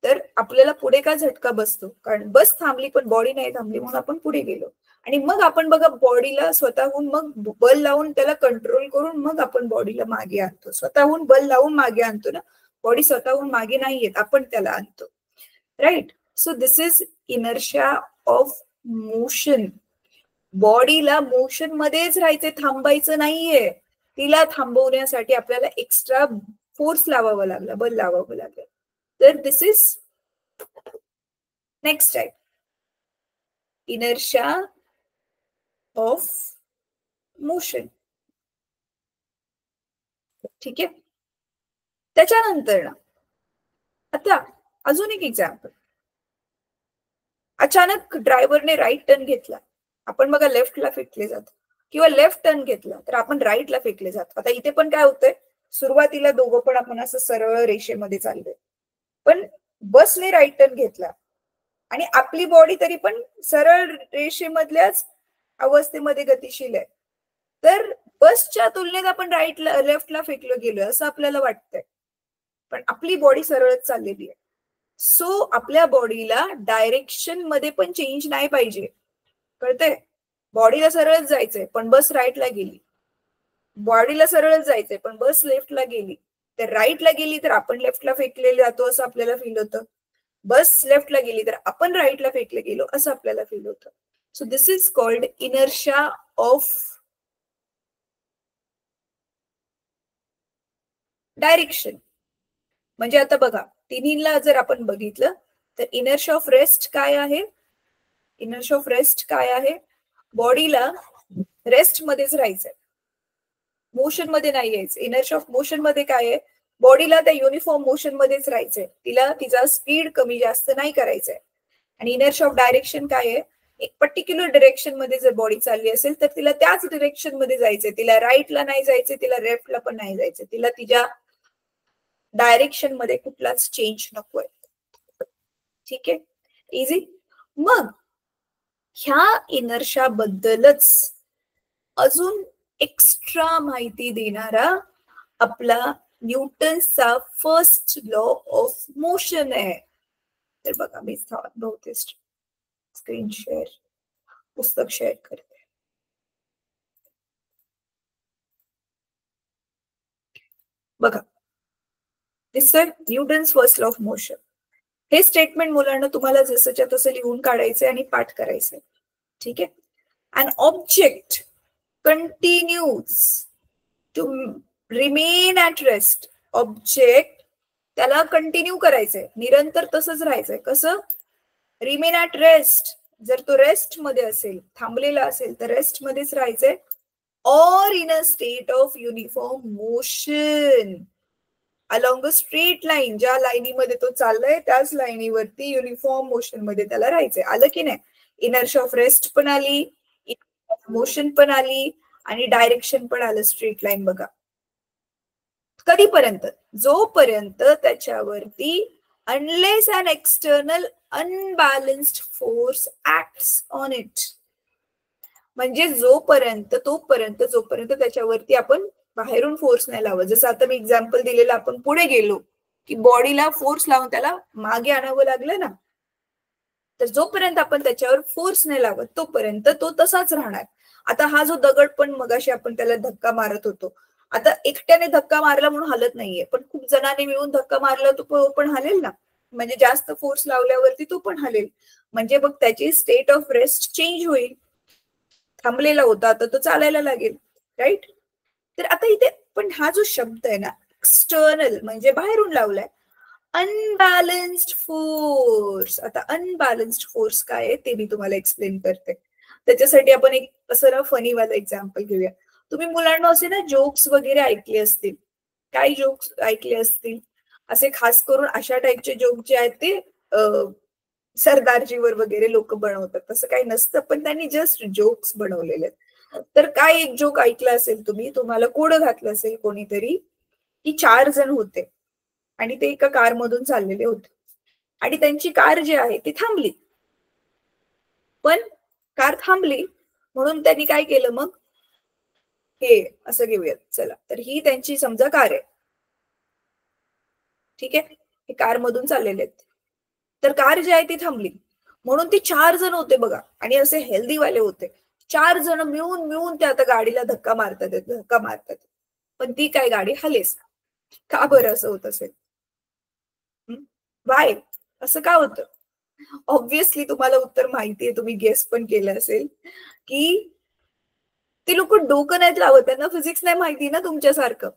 तर आपल्याला पुढे का झटका बसतो, कारण बस थांबली पण बॉडी नाही थांबली, म्हणून आपण पुढे गेलो. आणि मग आपण बघा बॉडीला स्वतःहून मग बल लावून त्याला कंट्रोल करून मग आपण बॉडीला मागे आणतो, स्वतःहून बल लावून मागे आणतो ना, बॉडी स्वतःहून मागे नाही येत, आपण त्याला आणतो, right. So this is inertia of motion. बॉडीला मोशन मध्येच राहायचे, थांबायचं नाहीये. तिला थांबवण्यासाठी आपल्याला एक्स्ट्रा फोर्स लावावा लागला, बल लावावं लागलं. तर this is next type, inertia of motion. ठीक आहे, त्याच्यानंतर ना आता अजून एक एक्झाम्पल, अचानक ड्रायव्हरने राईट टर्न घेतला, आपण बघा लेफ्टला फेकले जातो, किंवा लेफ्ट टर्न घेतला तर आपण राईटला फेकले जातो. आता इथे पण काय होतंय, सुरुवातीला दोघं पण आपण असं सरळ रेषेमध्ये चाललोय, पण बसने राईट टर्न घेतला आणि आपली बॉडी तरी पण सरळ रेषेमधल्याच अवस्थेमध्ये गतिशील आहे, तर बसच्या तुलनेत आपण राईटला लेफ्टला फेकलं गेलं असं आपल्याला वाटतंय, पण आपली बॉडी सरळच चाललेली आहे. सो आपल्या बॉडीला डायरेक्शन मध्ये पण चेंज नाही पाहिजे, कळतंय? बॉडीला सरळच जायचंय पण बस राईटला गेली, बॉडीला सरळच जायचंय पण बस लेफ्टला गेली, तर राईटला गेली तर आपण लेफ्टला फेकले जातो असं आपल्याला फील होतं, बस लेफ्टला गेली तर आपण राईटला फेकले गेलो असं आपल्याला फील होतं. So this is called inertia of direction. म्हणजे आता बघा तिन्हीला जर आपण बघितलं तर इनर्शिया ऑफ रेस्ट काय आहे, इनर्शिया ऑफ रेस्ट काय आहे, बॉडीला रेस्ट मध्येच राहायचंय, मोशन मध्ये नाही यायचं. इनर्शिया ऑफ मोशन मध्ये काय आहे, बॉडीला त्या युनिफॉर्म मोशन मध्येच राहायचंय, तिला तिचा स्पीड कमी जास्त नाही करायचंय. आणि इनर्शिया ऑफ डायरेक्शन काय आहे, एक पर्टिक्युलर डिरेक्शन मध्ये जर बॉडी चालली असेल तर तिला त्याच डिरेक्शन मध्ये जायचंय, तिला राईटला नाही जायचंय, तिला लेफ्टला पण नाही जायचंय, तिला तिच्या डायरेक्शन मध्ये कुठलाच चेंज नकोय. ठीक आहे, इझी. मग ह्या इनर्शिया बद्दलच अजून एक्स्ट्रा माहिती देणारा आपला न्यूटन्सचा फर्स्ट लॉ ऑफ मोशन आहे. तर बघा मी बहुतेक स्क्रीन शेअर, पुस्तक शेअर करते. बघा दिसतंय Newton's first law of motion. हे स्टेटमेंट मुलांना तुम्हाला जसंच्या तसं लिहून काढायचंय आणि पाठ करायचंय. ठीक आहे. An object continues to remain at rest. Object त्याला कंटिन्यू करायचंय, निरंतर तसंच राहायचंय. कसं? Remain at rest. जर तो रेस्ट मध्ये असेल, थांबलेला असेल तर रेस्ट मध्येच राहायचंय. Or in a state of uniform motion along a straight line. ज्या लाईनीमध्ये तो चाललाय त्याच लाईनीवरती युनिफॉर्म मोशन मध्ये त्याला राहायचंय. आलं की नाही? इनर्शिया ऑफ रेस्ट पण आली, मोशन पण आली आणि डायरेक्शन पण आलं, स्ट्रेट लाईन. बघा कधीपर्यंत? जोपर्यंत त्याच्यावरती unless an external unbalanced force acts on it. म्हणजे जोपर्यंत त्याच्यावरती आपण बाहेरून फोर्स नाही लावत. जसं आता मी एक्झाम्पल दिलेलं, आपण पुढे गेलो की बॉडीला फोर्स लावून त्याला मागे आणावं लागलं ना, तर जोपर्यंत आपण त्याच्यावर फोर्स नाही लावत तोपर्यंत तो तसाच राहणार. आता हा जो दगड पण मगाशी आपण त्याला धक्का मारत होतो, आता एकट्याने धक्का मारला म्हणून हलत नाहीये, पण खूप जणांनी मिळून धक्का मारला तो पण हलेल ना, म्हणजे जास्त फोर्स लावल्यावरती तो पण हलेल. म्हणजे मग त्याची स्टेट ऑफ रेस्ट चेंज होईल. थांबलेला होता आता तो चालायला लागेल, राईट? तर आता इथे पण हा जो शब्द आहे ना, एक्सटर्नल म्हणजे बाहेरून लावलाय. Unbalanced force. आता अनबॅलन्स्ड फोर्स काय आहे ते मी तुम्हाला एक्सप्लेन करते. त्याच्यासाठी आपण एक असं ना फनी वाला एक्झाम्पल घेऊया. तुम्ही मुलांना असे ना जोक्स वगैरे ऐकले असतील. काय जोक्स ऐकले असतील? असे खास करून अशा टाईपचे जोक जे आहेत ते सरदारजीवर वगैरे लोक बनवतात. तसं काही नसतं, पण त्यांनी जस्ट जोक्स बनवलेले. तर काय एक जोक ऐकला असेल तुम्ही, तुम्हाला कोड घातलं असेल कोणीतरी, की 4 जण होते आणि ते एका कार मधून चाललेले होते आणि त्यांची कार जी आहे ती थांबली. पण कार थांबली म्हणून त्यांनी काय केलं, मग हे असं घेऊयात चला, तर ही त्यांची समजा कार आहे. ठीक आहे, हे कार मधून चाललेले आहेत. तर कार जी आहे ती थांबली म्हणून ती 4 जण होते बघा, आणि असे हेल्दी वाले होते. 4 जण मिळून त्या आता गाडीला धक्का मारतात, पण ती काय गाडी हलेस. का बरं असं होत असेल? वाय? असं का होतं? ऑब्व्हियसली तुम्हाला उत्तर माहितीये, तुम्ही गेस पण केलं असेल, की ते लोक डोकं नाहीत लावत, त्यांना फिजिक्स नाही माहिती ना तुमच्यासारखं.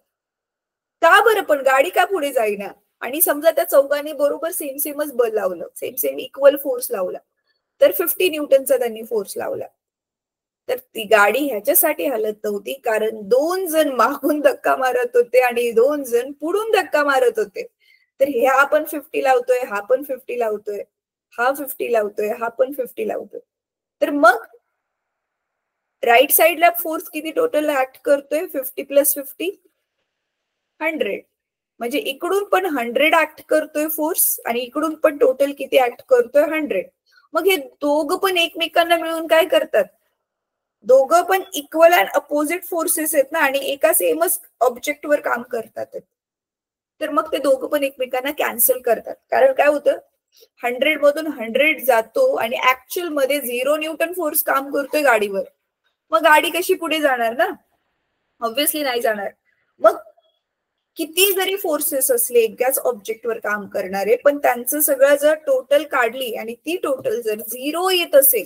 का बरं? पण गाडी का पुढे जाईना? आणि समजा त्या चौघांनी बरोबर सेमच बल लावलं, सेम इक्वल फोर्स लावला, तर 50 न्यूटनचा त्यांनी फोर्स लावला. तर ती गाडी ह्याच्यासाठी हलत नव्हती कारण 2 जण मागून धक्का मारत होते आणि 2 जण पुढून धक्का मारत होते. तर हे आपण 50 लावतोय, हा पण 50 लावतोय, हा 50 लावतोय, हा पण 50 लावतोय. तर मग राईट साइडला फोर्स किती टोटल ऍक्ट करतोय? 50 + 50 100. म्हणजे इकडून पण 100 ऍक्ट करतोय फोर्स आणि इकडून पण टोटल किती ऍक्ट करतोय? 100. मग हे दोघं पण एकमेकांना मिळून काय करतात? दोघं पण इक्वल अँड अपोजिट फोर्सेस आहेत ना, आणि एका सेमच ऑब्जेक्टवर काम करतात. तर मग ते दोघं पण एकमेकांना कॅन्सल करतात. कारण काय होतं, 100 मधून 100 जातो आणि ऍक्च्युअल मध्ये 0 न्यूटन फोर्स काम करतोय गाडीवर. मग गाडी कशी पुढे जाणार ना? ऑब्व्हियसली नाही जाणार. मग किती जरी फोर्सेस असले एकाच ऑब्जेक्टवर काम करणारे, पण त्यांचं सगळं जर टोटल काढली आणि ती टोटल जर 0 येत असेल,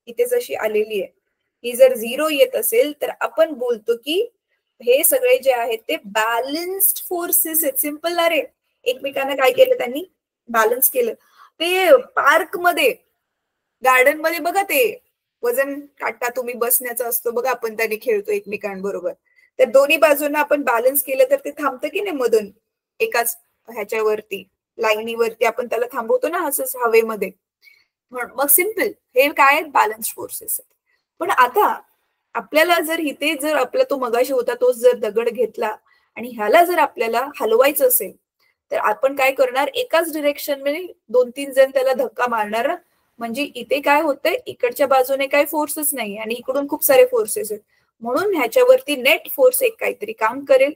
इथे जशी आलेली आहे, ही जर 0 येत असेल, तर आपण बोलतो की हे सगळे जे आहेत ते बॅलन्स्ड फोर्सेस आहेत. सिंपल ना रे. एकमेकांना काय केलं त्यांनी? बॅलन्स केलं. ते पार्क मध्ये, गार्डन मध्ये बघा, ते वजन काटा तुम्ही बसण्याचा असतो बघा, आपण त्याने खेळतो एकमेकांबरोबर. तर दोन्ही बाजूंना आपण बॅलन्स केलं तर ते थांबतं की नाही मधून एकाच ह्याच्यावरती, लाईनीवरती आपण त्याला थांबवतो ना असंच हवेमध्ये. मग सिंपल, हे काय? बॅलन्स फोर्सेस आहेत. पण आता आपल्याला जर इथे जर आपला तो मगाशी होता तोच जर दगड घेतला आणि ह्याला जर आपल्याला हलवायचं असेल, तर आपण काय करणार? एकाच डिरेक्शन मध्ये 2-3 जण त्याला धक्का मारणार. म्हणजे इथे काय होतंय, इकडच्या बाजूने काही फोर्सच नाही आणि इकडून खूप सारे फोर्सेस आहेत. म्हणून ह्याच्यावरती नेट फोर्स एक काहीतरी काम करेल.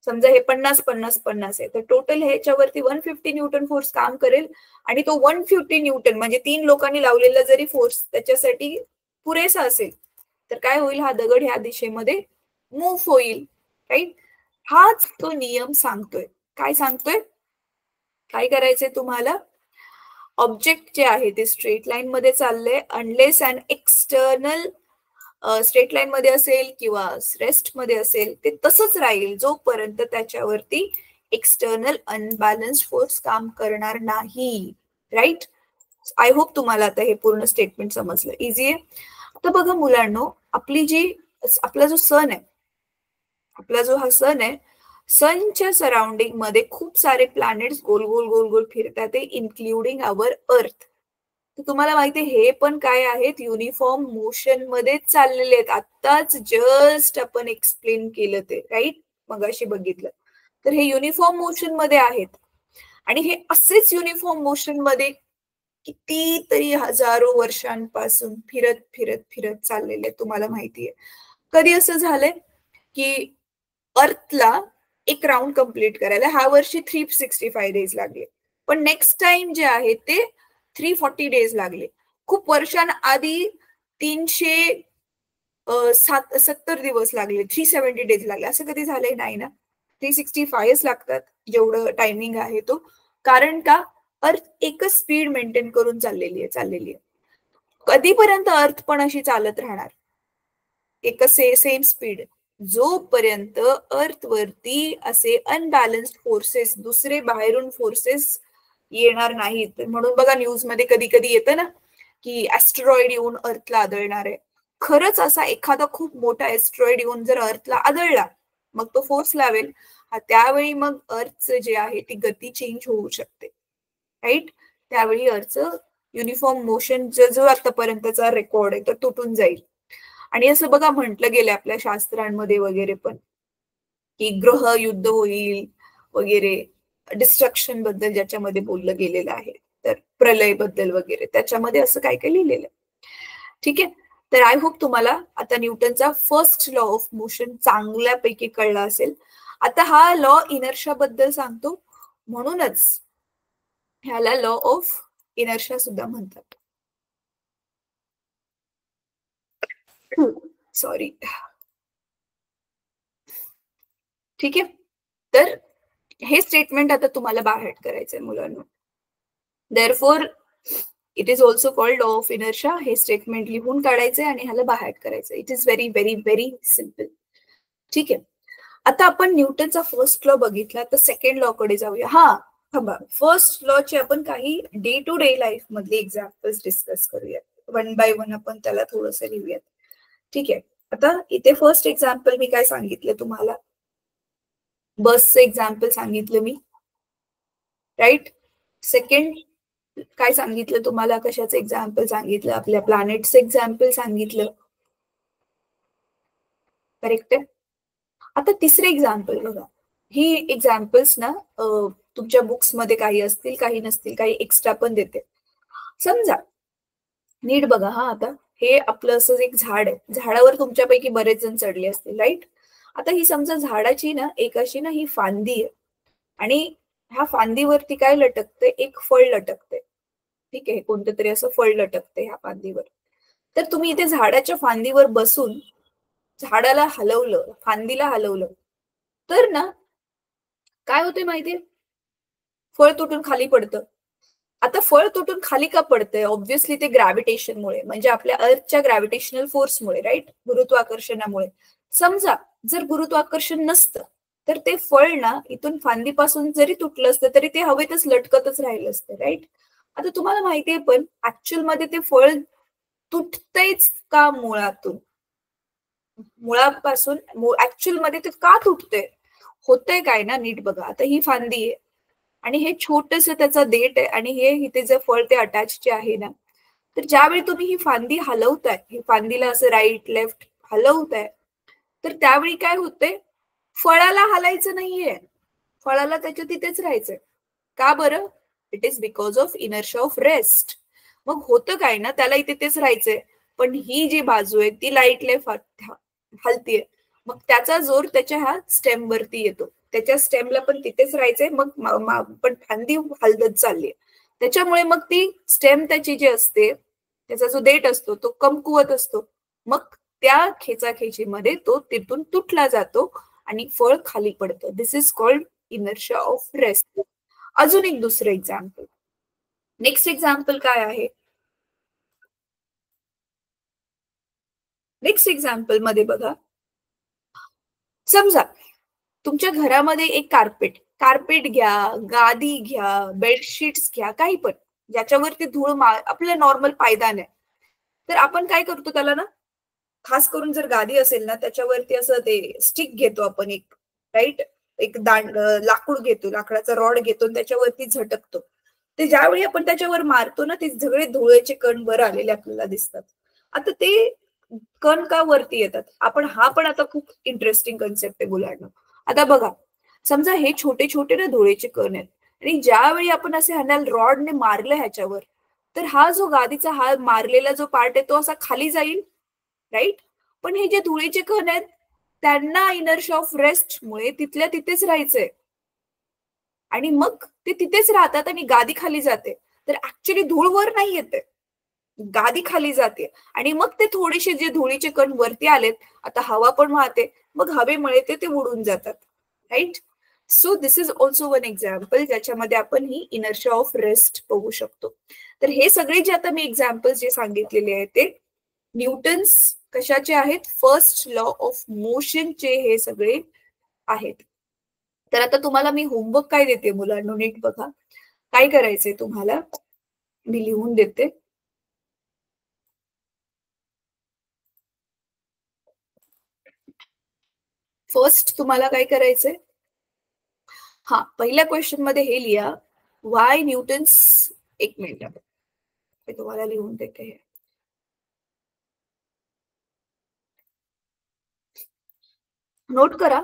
समजा हे 50-50-50 आहे, तर टोटल ह्याच्यावरती 150 न्यूटन फोर्स काम करेल. आणि तो 150 न्यूटन म्हणजे 3 लोकांनी लावलेला जरी फोर्स त्याच्यासाठी पुरेसा असेल, तर काय होईल? हा दगड ह्या दिशेमध्ये मूव्ह होईल. राईट? हाच तो नियम सांगतोय. काय सांगतोय? काय करायचंय तुम्हाला? ऑब्जेक्ट जे आहे ते स्ट्रेट लाईन मध्ये चाललंय, unless and external straight line मध्ये असेल किंवा रेस्ट मध्ये असेल, ते तसंच राहील जोपर्यंत त्याच्यावरती एक्सटर्नल अनबॅलन्स्ड फोर्स काम करणार नाही. राईट? आय होप तुम्हाला आता हे पूर्ण स्टेटमेंट समजलं. इझी आहे. आता बघा मुलांनो, आपला जो सन आहे, आपला जो हा सन आहे, सनच्या सराउंडिंग मध्ये खूप सारे प्लॅनेट्स गोल गोल गोल गोल फिरतात, इन्क्लुडिंग आवर अर्थ. तुम्हाला माहिती आहे, हे पण काय आहेत? युनिफॉर्म मोशन मध्ये चाललेले आहेत. आत्ताच जस्ट आपण एक्सप्लेन केलं ते, राईट? मगाशी बघितलं. तर हे युनिफॉर्म मोशन मध्ये आहेत आणि हे असेच युनिफॉर्म मोशन मध्ये कितीतरी हजारो वर्षांपासून फिरत फिरत फिरत चाललेले, तुम्हाला माहितीये. कधी असं झालंय की अर्थला एक राऊंड कंप्लीट करायला ह्या वर्षी 365 डेज लागले, पण नेक्स्ट टाइम जे आहे ते 340 डेज लागले. खूप वर्षांआधी 370 दिवस लागले, 370 डेज लागले. असं कधी झालंय? नाही ना. 365 लागतात जेवढं टायमिंग आहे तो. कारण का? अर्थ एकच स्पीड मेंटेन करून चाललेली आहे. कधीपर्यंत अर्थ पण अशी चालत राहणार एकच सेम स्पीड? जोपर्यंत अर्थ वरती असे अनबॅलन्स्ड फोर्सेस, दुसरे बाहेरून फोर्सेस येणार नाहीत. म्हणून बघा न्यूज मध्ये कधी कधी येतं ना की ऍस्ट्रॉइड येऊन अर्थला आदळणार आहे. खरंच असा एखादा खूप मोठा ऍस्ट्रॉइड येऊन जर अर्थला आदळला, मग तो फोर्स लावेल, त्यावेळी मग अर्थचं जे आहे ती गती चेंज होऊ शकते. राईट? त्यावेळी अर्थचं युनिफॉर्म मोशन जो आतापर्यंतचा रेकॉर्ड आहे तो तुटून जाईल. आणि असं बघा म्हटलं गेलं आपल्या शास्त्रांमध्ये वगैरे पण की ग्रह युद्ध होईल वगैरे, डिस्ट्रक्शन बद्दल ज्याच्यामध्ये बोललं गेलेलं आहे, तर प्रलय बद्दल वगैरे, त्याच्यामध्ये असं काय काय लिहिलेलं आहे. ठीक आहे? तर आय होप तुम्हाला आता न्यूटनचा फर्स्ट लॉ ऑफ मोशन चांगल्यापैकी कळला असेल. आता हा लॉ इनर्शिया बद्दल सांगतो, म्हणूनच ह्याला लॉ ऑफ इनर्शिया सुद्धा म्हणतात. सॉरी. ठीक आहे? तर हे स्टेटमेंट आता तुम्हाला बाहेर करायचंय मुलांना. Therefore it is also called law of inertia. हे स्टेटमेंट लिहून काढायचंय आणि ह्याला बाहेर करायचंय. It is very very very simple. ठीक आहे? आता आपण न्यूटनचा फर्स्ट लॉ बघितला, तर सेकंड लॉ कडे जाऊया. हा थांबा, फर्स्ट लॉचे आपण काही डे टू डे लाईफ मधले एक्झाम्पल्स डिस्कस करूयात. 1 बाय 1 आपण त्याला थोडंसं लिहूयात. ठीक आहे? आता इथे फर्स्ट एक्झाम्पल मी काय सांगितलं तुम्हाला? बसचं एक्झाम्पल सांगितलं मी. राईट. सेकंड काय सांगितलं तुम्हाला, कशाचं एक्झाम्पल सांगितलं, आपल्या प्लॅनेटचं एक्झाम्पल सांगितलं, करेक्ट आहे. आता तिसरे एक्झाम्पल बघा. ही एक्झाम्पल्स ना तुमच्या बुक्स मध्ये काही असतील, काही नसतील, काही एक्स्ट्रा पण देते. समजा नीट बघा हा, आता हे आपलं असं एक झाड आहे, झाडावर तुमच्यापैकी बरेच जण चढले असतील, राईट. आता ही समजा झाडाची ना एक अशी ना ही फांदी आहे, आणि ह्या फांदीवरती काय लटकते, एक फळ लटकते. ठीक आहे, कोणतं तरी असं फळ लटकते ह्या फांदीवर. तर तुम्ही इथे झाडाच्या फांदीवर बसून झाडाला हलवलं, फांदीला हलवलं, तर ना काय होते माहितीये, फळ तुटून खाली पडतं. आता फळ तुटून खाली का पडतंय, ऑब्व्हियसली ते ग्रॅव्हिटेशनमुळे, म्हणजे आपल्या अर्थच्या ग्रॅव्हिटेशनल फोर्समुळे, राईट, गुरुत्वाकर्षणामुळे. समजा जर गुरुत्वाकर्षण नसतं तर ते फळ ना इथून फांदीपासून जरी तुटलं असतं तरी ते हवेतच लटकतच राहिलं असतं, राईट. आता तुम्हाला माहितीये पण ऍक्च्युअल मध्ये ते फळ तुटतंयच का मुळातून, मुळापासून ऍक्च्युअल मध्ये ते का तुटतंय, होतंय काय ना, नीट बघा. आता ही फांदी आहे आणि हे छोटस त्याचा देठ आहे, आणि हे इथे जे फळ ते अटॅचचे आहे ना, तर ज्यावेळी तुम्ही ही फांदी हलवताय, ही फांदीला असं राईट लेफ्ट हलवताय, तर त्यावेळी काय होते, फळाला हलायचं नाहीये, फळाला त्याच्या तिथेच राहायचंय. का बरं, it is because of inertia of rest. मग होतं काय ना, त्याला तिथेच राहायचंय, पण ही जी बाजू आहे ती लाईट लेफ्ट हलतीये, मग त्याचा जोर त्याच्या ह्या स्टेम वरती येतो, त्याच्या स्टेमला पण तिथेच राहायचंय, मग पण फांदी हलत चालली, त्याच्यामुळे मग ती स्टेम त्याची जी असते, त्याचा जो देठ असतो तो कमकुवत असतो, मग त्या खेचाखेचीमध्ये तो तिथून तुटला जातो आणि फळ खाली पडतं. This is called inertia of rest. अजून एक दुसरं एक्झाम्पल, नेक्स्ट एक्झाम्पल काय आहे, नेक्स्ट एक्झाम्पल मध्ये बघा. समजा तुमच्या घरामध्ये एक कार्पेट, कार्पेट घ्या, गादी घ्या, बेडशीट्स घ्या, काही पण ज्याच्यावरती धूळ आपलं नॉर्मल पायदान आहे, तर आपण काय करतो त्याला ना, खास करून जर गादी असेल ना, त्याच्यावरती असं ते स्टिक घेतो आपण एक, राईट, एक लाकूड घेतो, लाकडाचा रॉड घेतो आणि त्याच्यावरती झटकतो. ते ज्यावेळी आपण त्याच्यावर मारतो ना, ते सगळे धुळेचे कण वर आलेले आपल्याला दिसतात. आता ते कण का वरती येतात, आपण हा पण आता खूप इंटरेस्टिंग कन्सेप्ट आहे मुलांना. आता बघा, समजा हे छोटे छोटे ना धुळेचे कण आहेत, आणि ज्यावेळी आपण असे ह्याला रॉडने मारलं ह्याच्यावर, तर हा जो गादीचा हा मारलेला जो पार्ट आहे तो असा खाली जाईल, राईट. पण हे जे धुळेचे कण आहेत त्यांना इनर्शिया ऑफ रेस्ट मुळे तिथल्या तिथेच राहायचंय, आणि मग ते तिथेच राहतात आणि गादी खाली जाते, तर ऍक्च्युली धूळ वर नाही येते, गादी खाली जाते, आणि मग ते थोडेसे जे धुळीचे कण वरती आलेत, आता हवा पण वाहते, मग हवेमुळे ते उडून जातात, right. So this is also one example ज्याच्यामध्ये आपण ही इनर्शिया ऑफ रेस्ट बघू शकतो. तर हे सगळे जे आता मी एक्झाम्पल्स जे सांगितलेले आहेत ते न्यूटन्स कशाचे आहेत, फर्स्ट लॉ ऑफ मोशनचे हे सगळे आहेत. तर आता तुम्हाला मी होमवर्क काय देते मुलांनो, नीट बघा. काय करायचंय तुम्हाला, मी लिहून देते. फर्स्ट तुम्हाला काय करायचंय, हा पहिल्या क्वेश्चन मध्ये हे लिहा, वाय न्यूटन्स, एक मिनिट मी तुम्हाला लिहून देते हे. नोट करा,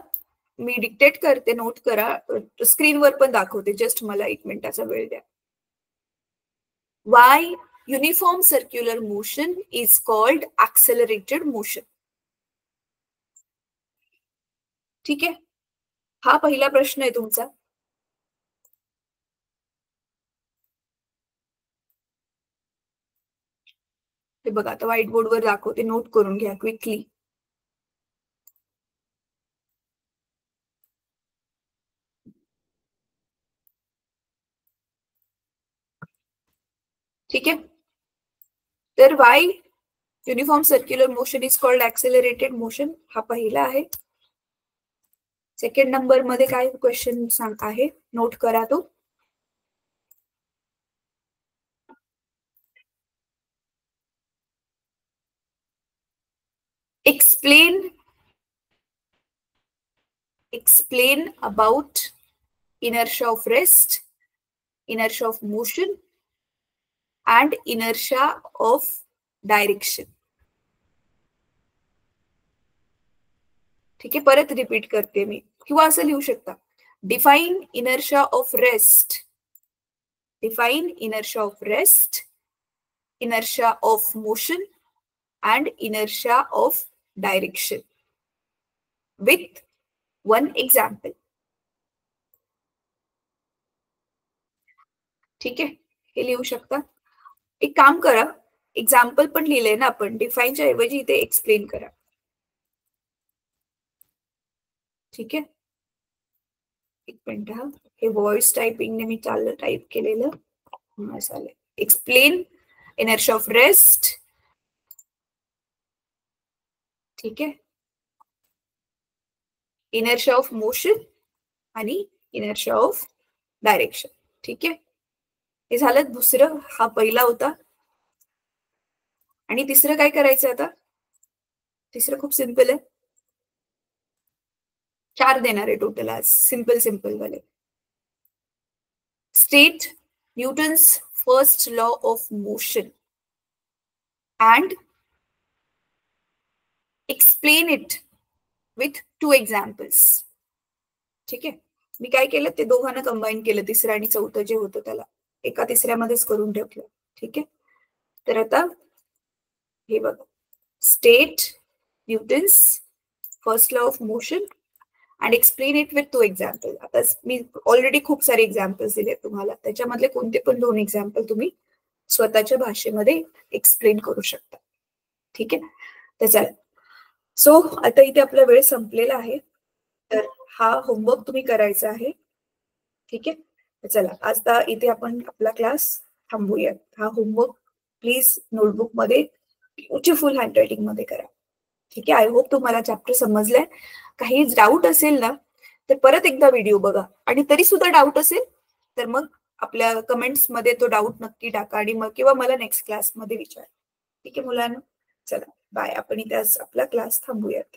मी डिक्टेट करते, नोट करा, स्क्रीनवर पण दाखवते, जस्ट मला 1 मिनिटाचा वेळ द्या. Why uniform circular motion is called accelerated motion. ठीक आहे, हा पहिला प्रश्न आहे तुमचा. हे बघा, आता व्हाईट बोर्डवर दाखवते, नोट करून घ्या क्विकली. ठीक आहे, तर why uniform circular motion is called accelerated motion, हा पहिला आहे. सेकंड नंबर मध्ये काय क्वेश्चन सांग आहे, नोट करा तो. explain about inertia of rest. inertia of motion and inertia of direction. ठीक आहे, परत रिपीट करते मी, किंवा असं लिहू शकता, define inertia of rest, define inertia of rest, inertia of motion and inertia of direction with one example. ठीक आहे, हे लिहू शकता. एक काम करा, एक्झाम्पल पण लिहिले ना आपण, डिफाईनच्या ऐवजी इथे एक्सप्लेन करा. ठीक आहे, एक मिनिट हा, हे व्हॉइस टायपिंगने मी टाईप केलेलं झालं. एक्सप्लेन inertia of rest, ठीक आहे, inertia of motion आणि inertia of direction. ठीक आहे, हे झालं दुसरं, हा पहिला होता. आणि तिसरं काय करायचं आता? तिसरं खूप सिंपल आहे, 4 देणार आहे टोटल आज, सिंपल वाले. State Newton's first law of motion and explain it with 2 examples. ठीक आहे, मी काय केलं, ते दोघांना कंबाईन केलं, तिसरं आणि चौथं जे होतं त्याला एका तिसऱ्यामध्येच करून ठेवलं. ठीक आहे, तर आता हे बघा, state Newton's first law of motion and explain it with 2 example. आता मी ऑलरेडी खूप सारे एक्झाम्पल्स दिले तुम्हाला, त्याच्यामधले कोणते पण 2 एक्झाम्पल तुम्ही स्वतःच्या भाषेमध्ये एक्सप्लेन करू शकता. ठीक आहे, तर चला, सो आता इथे आपला वेळ संपलेला आहे, तर हा होमवर्क तुम्ही करायचा आहे. ठीक आहे, तर चला आता इथे आपण आपला क्लास थांबूयात. हा होमवर्क प्लीज नोटबुक मध्ये ब्युटिफुल हँडरायटिंग मध्ये करा. ठीक आहे, आय होप तुम्हाला चॅप्टर समजलाय. काही डाऊट असेल ना तर परत एकदा व्हिडिओ बघा, आणि तरी सुद्धा डाऊट असेल तर मग आपल्या कमेंट्स मध्ये तो डाऊट नक्की टाका, आणि मग किंवा मला नेक्स्ट क्लास मध्ये विचारा. ठीक आहे मुलांना, चला बाय. आपण इथे आपला क्लास थांबूयात.